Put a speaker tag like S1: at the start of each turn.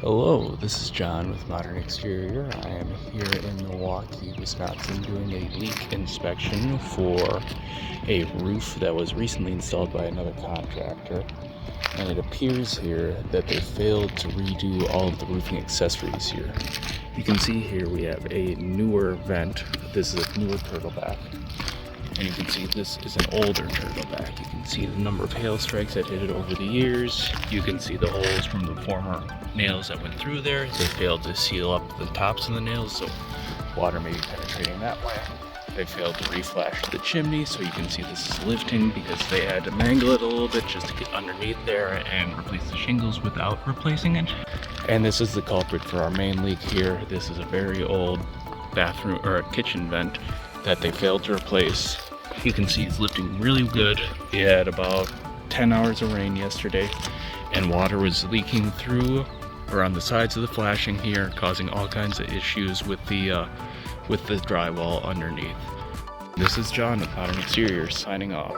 S1: Hello, this is John with Modern Exterior. I am here in Milwaukee, Wisconsin, doing a leak inspection for a roof that was recently installed by another contractor. And it appears here that they failed to redo all of the roofing accessories here. You can see here we have a newer vent. This is a newer turtleback. And you can see this is an older turtleback. You can see the number of hail strikes that hit it over the years. You can see the holes from the former nails that went through there. They failed to seal up the tops of the nails, so water may be penetrating that way. They failed to reflash the chimney, so you can see this is lifting because they had to mangle it a little bit just to get underneath there and replace the shingles without replacing it. And this is the culprit for our main leak here. This is a very old bathroom or a kitchen vent that they failed to replace. You can see it's lifting really good. We had about 10 hours of rain yesterday and water was leaking through around the sides of the flashing here, causing all kinds of issues with the drywall underneath. This is John with Modern Exterior signing off.